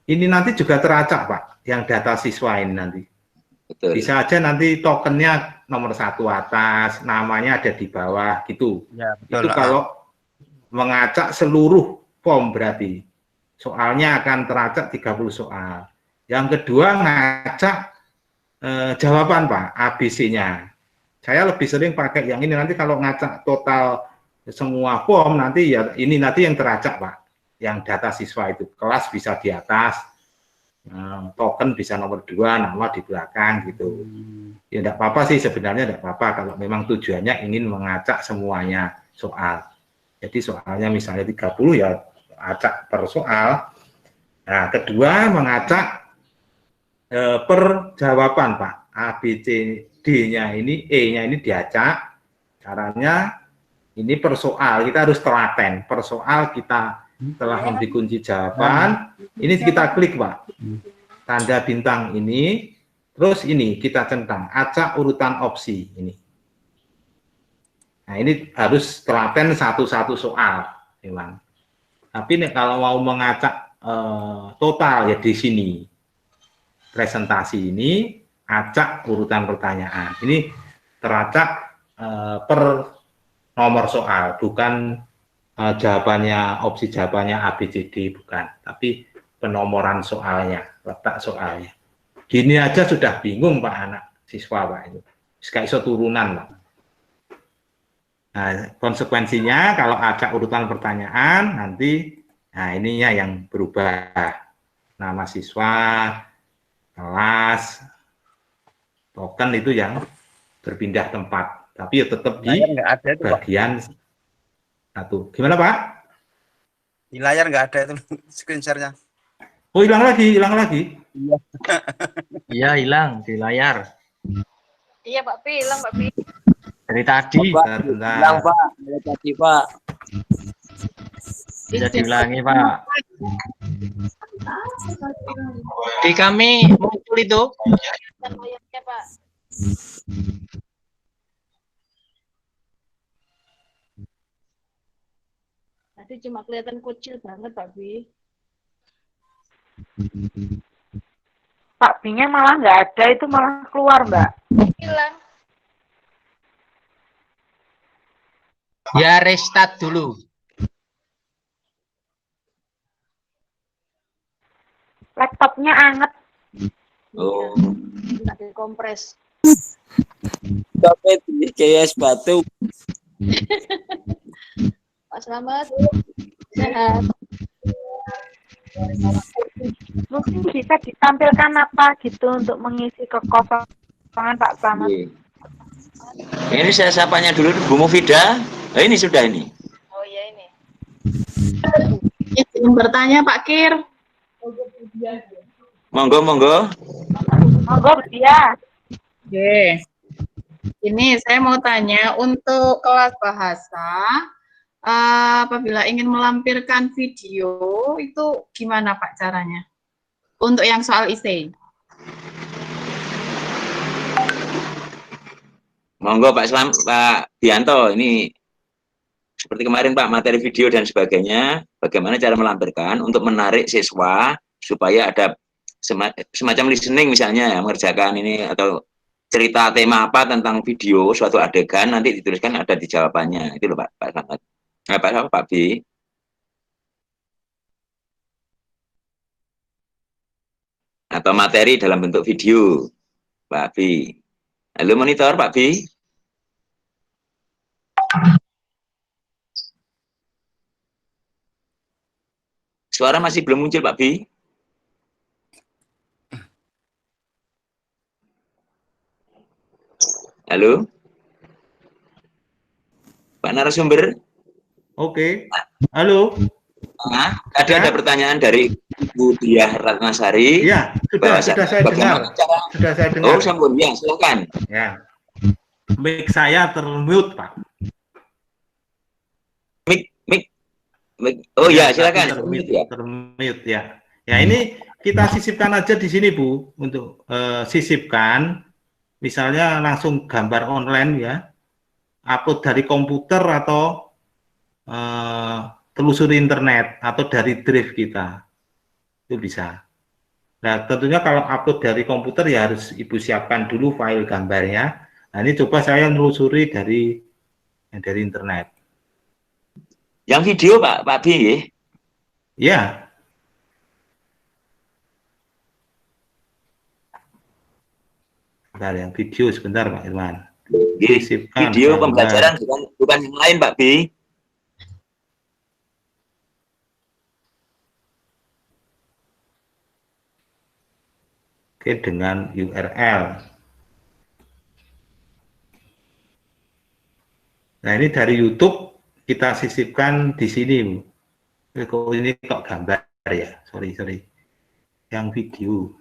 ini nanti juga teracak Pak, yang data siswa ini nanti. Betul. Bisa aja nanti tokennya nomor 1 atas, namanya ada di bawah gitu. Ya, betul, itu kalau mengacak seluruh form berarti. Soalnya akan teracak 30 soal. Yang kedua ngacak jawaban Pak, ABC-nya. Saya lebih sering pakai yang ini, nanti kalau ngacak total semua form nanti ya ini nanti yang teracak Pak. Yang data siswa itu kelas bisa di atas, token bisa nomor 2, nama di belakang gitu. Ya enggak apa-apa sih sebenarnya, enggak apa-apa kalau memang tujuannya ingin mengacak semuanya soal. Jadi soalnya misalnya 30 ya acak per soal. Nah, kedua mengacak per jawaban, Pak. A, B, C, D-nya ini, E-nya ini diacak. Caranya ini per soal, kita harus telaten. Per soal kita telah memberi kunci jawaban, ini kita klik, Pak. Tanda bintang ini, terus ini kita centang, acak urutan opsi ini. Nah, ini harus telaten satu-satu soal, memang. Tapi nih, kalau mau mengacak total ya di sini. Presentasi ini acak urutan pertanyaan. Ini teracak per nomor soal, bukan jawabannya, opsi jawabannya A, B, C, D, bukan. Tapi penomoran soalnya, letak soalnya. Gini aja sudah bingung Pak anak siswa Pak itu. Kayak iso turunan Pak. Nah, konsekuensinya kalau acak urutan pertanyaan nanti, nah ininya yang berubah. Nama siswa, kelas, token itu yang berpindah tempat. Tapi ya tetap di bagian satu. Gimana Pak? Di layar nggak ada itu screen share-nya. Oh hilang lagi, hilang lagi. Iya hilang di layar. Iya Pak Pi, hilang Pak Pi. Dari tadi. Hilang Pak, dari tadi Pak. Bisa diulangi Pak. Di kami muncul itu. Ya Pak. Tadi cuma kelihatan kecil banget Pak Bi. Pak Bi-nya malah nggak ada, itu malah keluar Mbak. Hilang. Ya restart dulu. Laptopnya anget. Oh. Nggak dikompres. Sampai di kayak es batu. Pak Slamet, sehat. Mungkin bisa ditampilkan apa gitu untuk mengisi kekosongan Pak Slamet. Ini saya sapanya dulu Bu Mufida. Nah, ini sudah ini. Oh iya ini. Izin bertanya Pak Kir. Monggo, monggo. Monggo dia. Oke. Ini saya mau tanya untuk kelas bahasa, apabila ingin melampirkan video itu gimana Pak caranya? Untuk yang soal essay. Monggo Pak Bianto, ini seperti kemarin Pak, materi video dan sebagainya, bagaimana cara melampirkan untuk menarik siswa supaya ada semacam listening misalnya ya, mengerjakan ini atau cerita tema apa tentang video suatu adegan nanti dituliskan ada di jawabannya. Itu loh Pak Slamet. Nah, Pak B. Atau materi dalam bentuk video, Pak B. Halo monitor Pak B. Suara masih belum muncul Pak B. Halo, Pak narasumber. Oke, halo. Nah, tadi ada pertanyaan dari Bu Diah Ratnasari. Iya, sudah saya dengar. Sudah saya dengar. Oh, sampun ya, silakan. Ya. Mic saya termute, Pak. Oh ya, silakan. Termute ya. Ya, ini kita sisipkan aja di sini, Bu, untuk sisipkan. Misalnya langsung gambar online ya, upload dari komputer atau telusuri internet atau dari drive kita, itu bisa. Nah tentunya kalau upload dari komputer ya harus Ibu siapkan dulu file gambarnya. Nah ini coba saya telusuri dari internet. Yang video Pak B ya? Ya. Bentar, yang video sebentar Pak Irwan. Video pembelajaran bukan yang lain Pak B. Oke, dengan URL. Nah, ini dari YouTube kita sisipkan di sini, Bu. Kok ini kok gambar ya? Sorry. Yang video.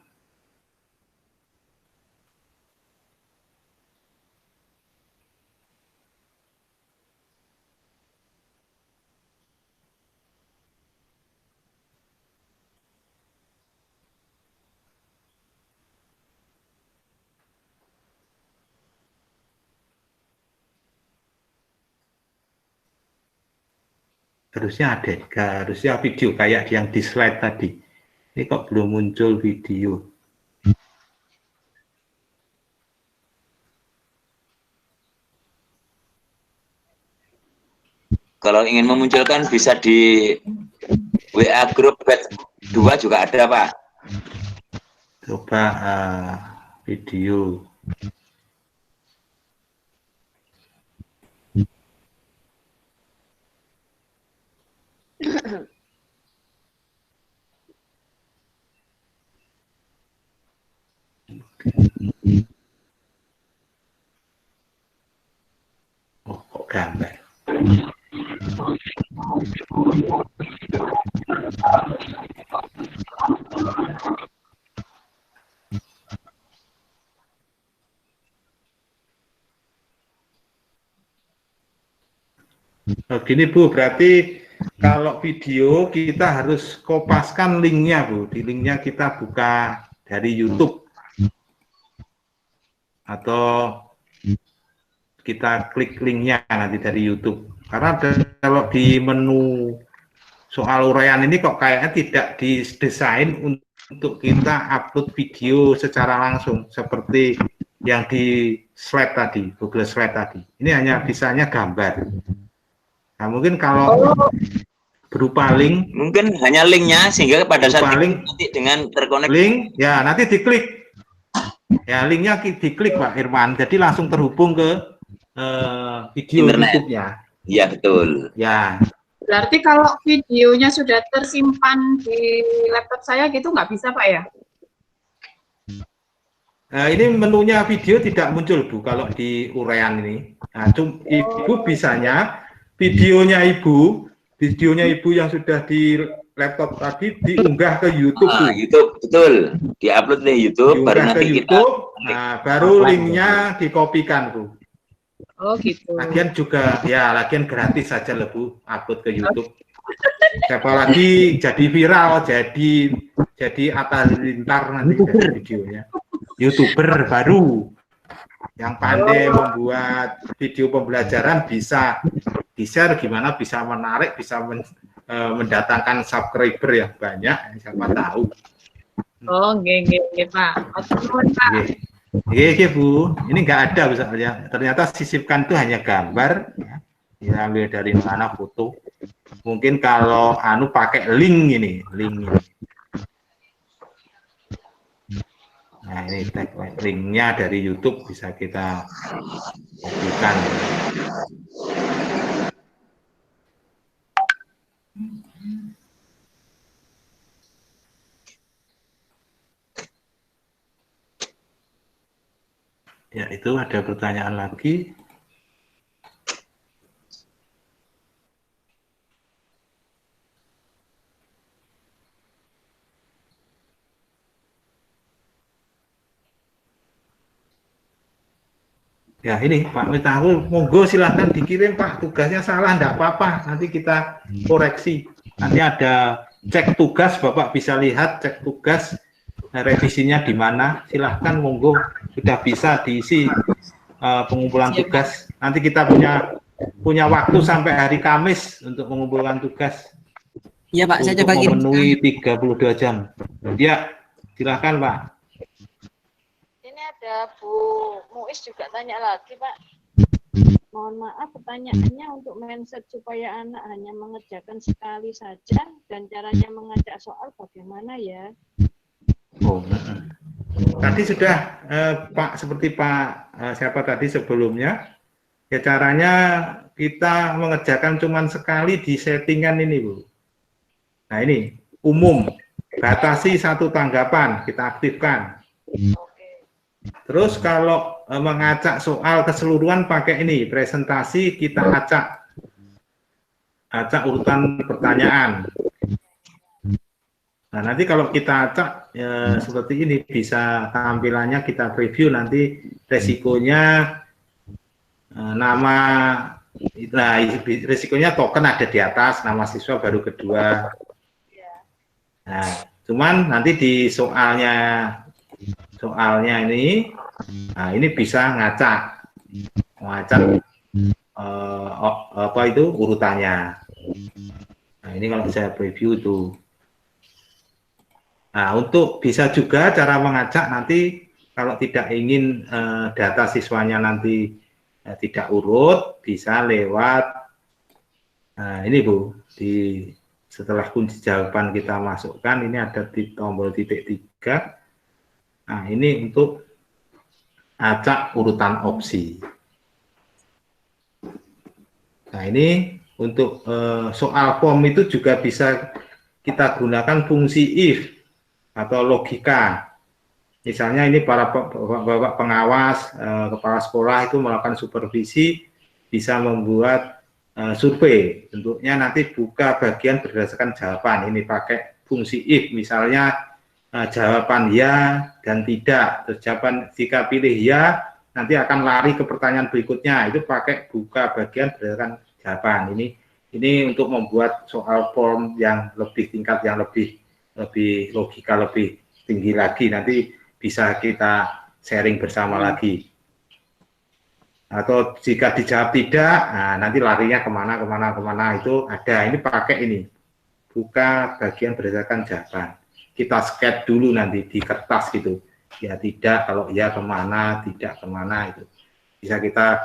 Harusnya ada, harusnya video kayak yang di slide tadi. Ini kok belum muncul video. Kalau ingin memunculkan bisa di WA grup batch 2 juga ada, Pak. Coba video. Oh, kok gambar. Gini Bu, berarti kalau video kita harus kopaskan linknya Bu. Di linknya kita buka dari YouTube atau kita klik linknya nanti dari YouTube. Karena kalau di menu soal uraian ini kok kayaknya tidak didesain untuk kita upload video secara langsung seperti yang di slide tadi, Google Slide tadi. Ini hanya bisanya gambar. Nah, mungkin kalau berupa link, mungkin hanya linknya sehingga pada saat link, nanti dengan terkonek link, ya nanti diklik, ya linknya diklik Pak Irwan, jadi langsung terhubung ke video YouTube-nya. Iya betul. Ya. Berarti kalau videonya sudah tersimpan di laptop saya gitu nggak bisa Pak ya? Nah, ini menunya video tidak muncul Bu kalau di uraian ini. Nah, Ibu bisanya videonya Ibu yang sudah di laptop tadi diunggah ke YouTube. YouTube betul, diupload di YouTube, baru nanti ke kita. YouTube, nah baru linknya dikopikan Bu. Oh gitu. Lagian juga ya lagian gratis saja lah Bu, upload ke YouTube. Siapa lagi jadi viral, jadi Atta Halilintar nanti jadi videonya. YouTuber baru yang pandai membuat video pembelajaran bisa di-share gimana bisa menarik, bisa mendatangkan subscriber yang banyak, siapa tahu. Oh, nggih Pak. Pak. Iya Bu, ini nggak ada misalnya. Ternyata sisipkan itu hanya gambar, ya. Diambil dari mana foto. Mungkin kalau pakai link ini. Nah ini linknya dari YouTube bisa kita kopikan. Ya, itu ada pertanyaan lagi. Ya, ini Pak Miftahul, monggo silahkan dikirim Pak, tugasnya salah, enggak apa-apa, nanti kita koreksi. Nanti ada cek tugas, Bapak bisa lihat cek tugas, revisinya di mana, silahkan monggo, sudah bisa diisi pengumpulan tugas. Nanti kita punya waktu sampai hari Kamis untuk mengumpulkan tugas. Iya Pak, saya coba kirim. Memenuhi 32 jam. Ya, silahkan Pak. Ini ada Bu Muiz juga tanya lagi Pak. Mohon maaf pertanyaannya untuk mindset supaya anak hanya mengerjakan sekali saja dan caranya mengajak soal bagaimana ya? Oh, tadi sudah Pak seperti Pak siapa tadi sebelumnya ya caranya kita mengerjakan cuman sekali di settingan ini Bu. Nah ini umum batasi satu tanggapan kita aktifkan. Terus kalau mengacak soal keseluruhan pakai ini, presentasi kita acak urutan pertanyaan. Nah, nanti kalau kita acak seperti ini, bisa tampilannya kita preview nanti resikonya, nama, nah resikonya token ada di atas, nama siswa baru kedua. Nah, cuman nanti di soalnya ini, nah ini bisa ngacak apa itu urutannya. Nah, ini kalau saya preview tuh. Nah, untuk bisa juga cara mengacak nanti kalau tidak ingin data siswanya nanti tidak urut, bisa lewat ini Bu, setelah kunci jawaban kita masukkan, ini ada di tombol titik 3. Nah, ini untuk acak urutan opsi. Nah, ini untuk soal form itu juga bisa kita gunakan fungsi if atau logika. Misalnya ini para bapak pengawas, kepala sekolah itu melakukan supervisi, bisa membuat survei. Bentuknya nanti buka bagian berdasarkan jawaban. Ini pakai fungsi if, misalnya jawaban ya dan tidak. Terus jawaban jika pilih ya, nanti akan lari ke pertanyaan berikutnya. Itu pakai buka bagian berdasarkan jawaban. Ini untuk membuat soal form yang lebih tingkat, yang lebih logika, lebih tinggi lagi. Nanti bisa kita sharing bersama lagi. Atau jika dijawab tidak, nah nanti larinya kemana itu ada. Ini pakai ini, buka bagian berdasarkan jawaban. Kita sket dulu nanti di kertas gitu. Ya tidak, kalau ya kemana, tidak kemana itu. Bisa kita,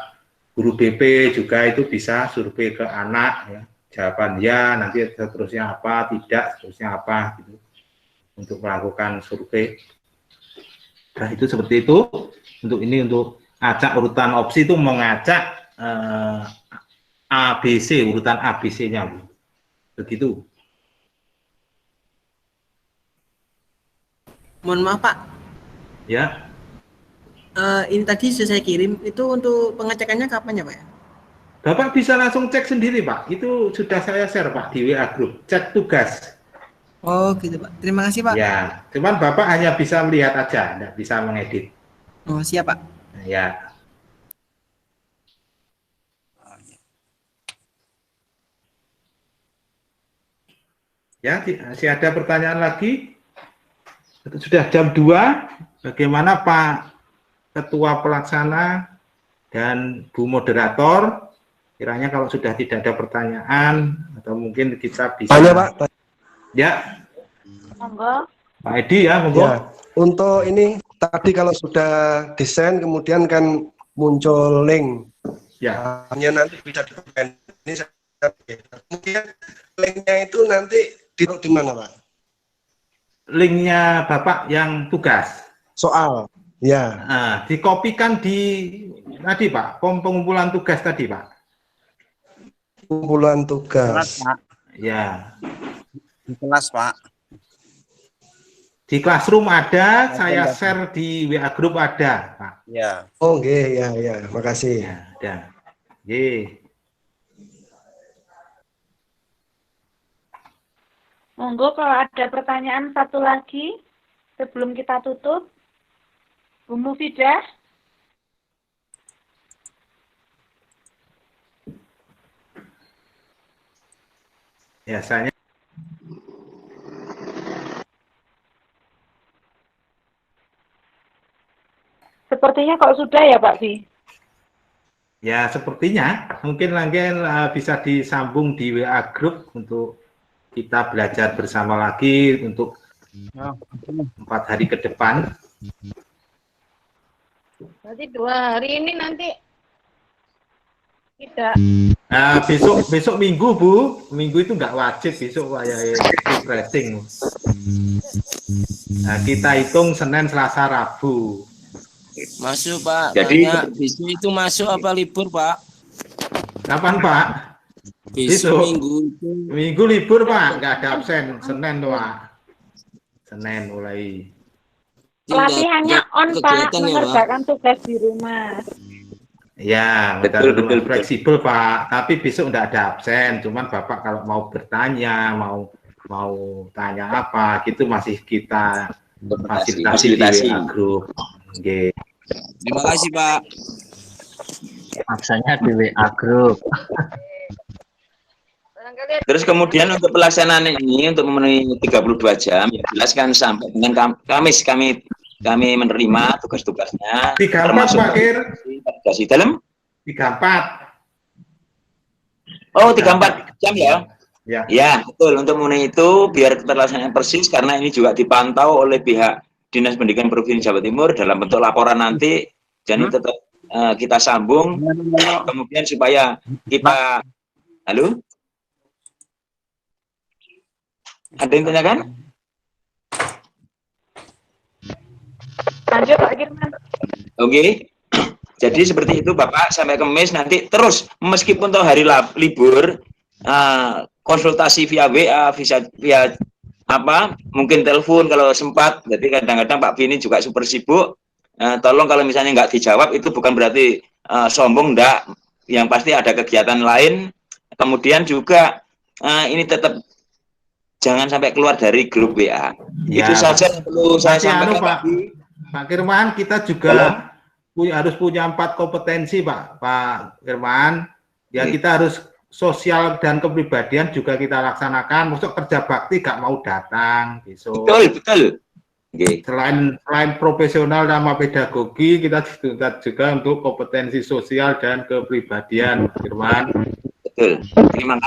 guru BP juga itu bisa survei ke anak, ya. Jawaban ya, nanti seterusnya apa, tidak, seterusnya apa gitu. Untuk melakukan survei. Nah, itu seperti itu. Untuk ini, untuk acak urutan opsi itu mengacak ABC, urutan ABC-nya. Begitu. Mohon maaf Pak. Ya. Ini tadi sudah saya kirim, itu untuk pengecekannya kapan ya Pak? Bapak bisa langsung cek sendiri Pak. Itu sudah saya share Pak di WA Group. Cek tugas. Oh gitu Pak. Terima kasih Pak. Ya, cuman Bapak hanya bisa melihat aja, tidak bisa mengedit. Oh siap Pak. Ya. Ya, masih ada pertanyaan lagi? Sudah jam 2, bagaimana Pak Ketua Pelaksana dan Bu Moderator, kiranya kalau sudah tidak ada pertanyaan, atau mungkin kita bisa... Tanya Pak. Ya. Monggo. Pak Edi ya, monggo. Ya, untuk ini, tadi kalau sudah desain, kemudian kan muncul link. Ya. Hanya nanti bisa di ini, kemudian linknya itu nanti ditaruh di mana Pak? Linknya Bapak yang tugas. Soal, ya. Nah, dikopikan di tadi Pak, pengumpulan tugas tadi Pak. Pengumpulan tugas. Kelas, Pak. Ya. Di kelas Pak. Di Classroom ada, saya share di WA Group ada Pak. Ya. Oh, oke, ya, makasih. Ya, ada. Ye. Monggo kalau ada pertanyaan satu lagi sebelum kita tutup. Bu Mufidah. Biasanya Sepertinya kalau sudah ya Pak Fi. ya sepertinya mungkin bisa disambung di WA Group untuk kita belajar bersama lagi untuk 4 hari ke depan. Berarti 2 hari ini nanti tidak. Nah, besok Minggu Bu, Minggu itu nggak wajib, besok kayak refreshing. Nah, kita hitung Senin, Selasa, Rabu. Masuk Pak. Jadi besok itu masuk apa libur Pak? Kapan Pak? Besok Minggu itu. Minggu libur Pak, nggak ada absen. Senin tuh Pak. Senin mulai. Pelatihannya on Pak, kegiatan ya, Pak. mengerjakan tugas di rumah. Ya, Betul, betul, betul, fleksibel Pak. Tapi besok enggak ada absen. Cuman Bapak kalau mau bertanya, mau tanya apa, gitu masih kita fasilitasi di WA Group. Oke. Terima kasih, Pak. Absennya di WA Group. Terus kemudian untuk pelaksanaan ini untuk memenuhi 32 jam, ya jelas kan sampai dengan Kamis kami menerima tugas-tugasnya. 34 Pak Kir. Di dalam 34. Oh, 34 jam ya? Ya. Ya, betul. Untuk memenuhi itu biar terlaksana persis karena ini juga dipantau oleh pihak Dinas Pendidikan Provinsi Jawa Timur dalam bentuk laporan nanti. Jadi tetap kita sambung kemudian supaya kita halo? Ada yang tanyakan? Lanjut Pak Kirman. Oke. Jadi seperti itu Bapak sampai Kamis nanti terus meskipun toh hari libur konsultasi via WA, via apa? Mungkin telepon kalau sempat. Jadi kadang-kadang Pak Bini juga super sibuk. Tolong kalau misalnya nggak dijawab itu bukan berarti sombong, enggak. Yang pasti ada kegiatan lain. Kemudian juga ini tetap jangan sampai keluar dari grup WA. Ya, itu saja yang perlu saya sampaikan. Pak Kirman, kita juga harus punya 4 kompetensi Pak Kirman. Ya kita harus sosial dan kepribadian juga kita laksanakan. Maksud kerja bakti gak mau datang besok. Betul. Okay. Selain profesional sama pedagogi, kita juga untuk kompetensi sosial dan kepribadian, Pak Kirman. Betul. Terima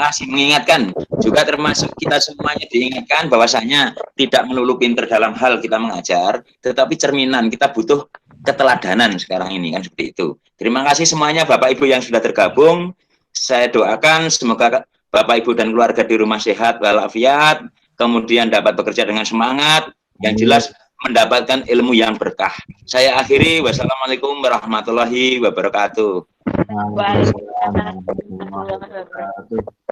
kasih mengingatkan. Juga termasuk kita semuanya diingatkan bahwasanya tidak melulu pinter dalam hal kita mengajar, tetapi cerminan kita butuh keteladanan sekarang ini kan seperti itu. Terima kasih semuanya Bapak Ibu yang sudah tergabung. Saya doakan semoga Bapak Ibu dan keluarga di rumah sehat walafiat, kemudian dapat bekerja dengan semangat, yang jelas mendapatkan ilmu yang berkah. Saya akhiri, wassalamualaikum warahmatullahi wabarakatuh. Waalaikumsalam warahmatullahi wabarakatuh.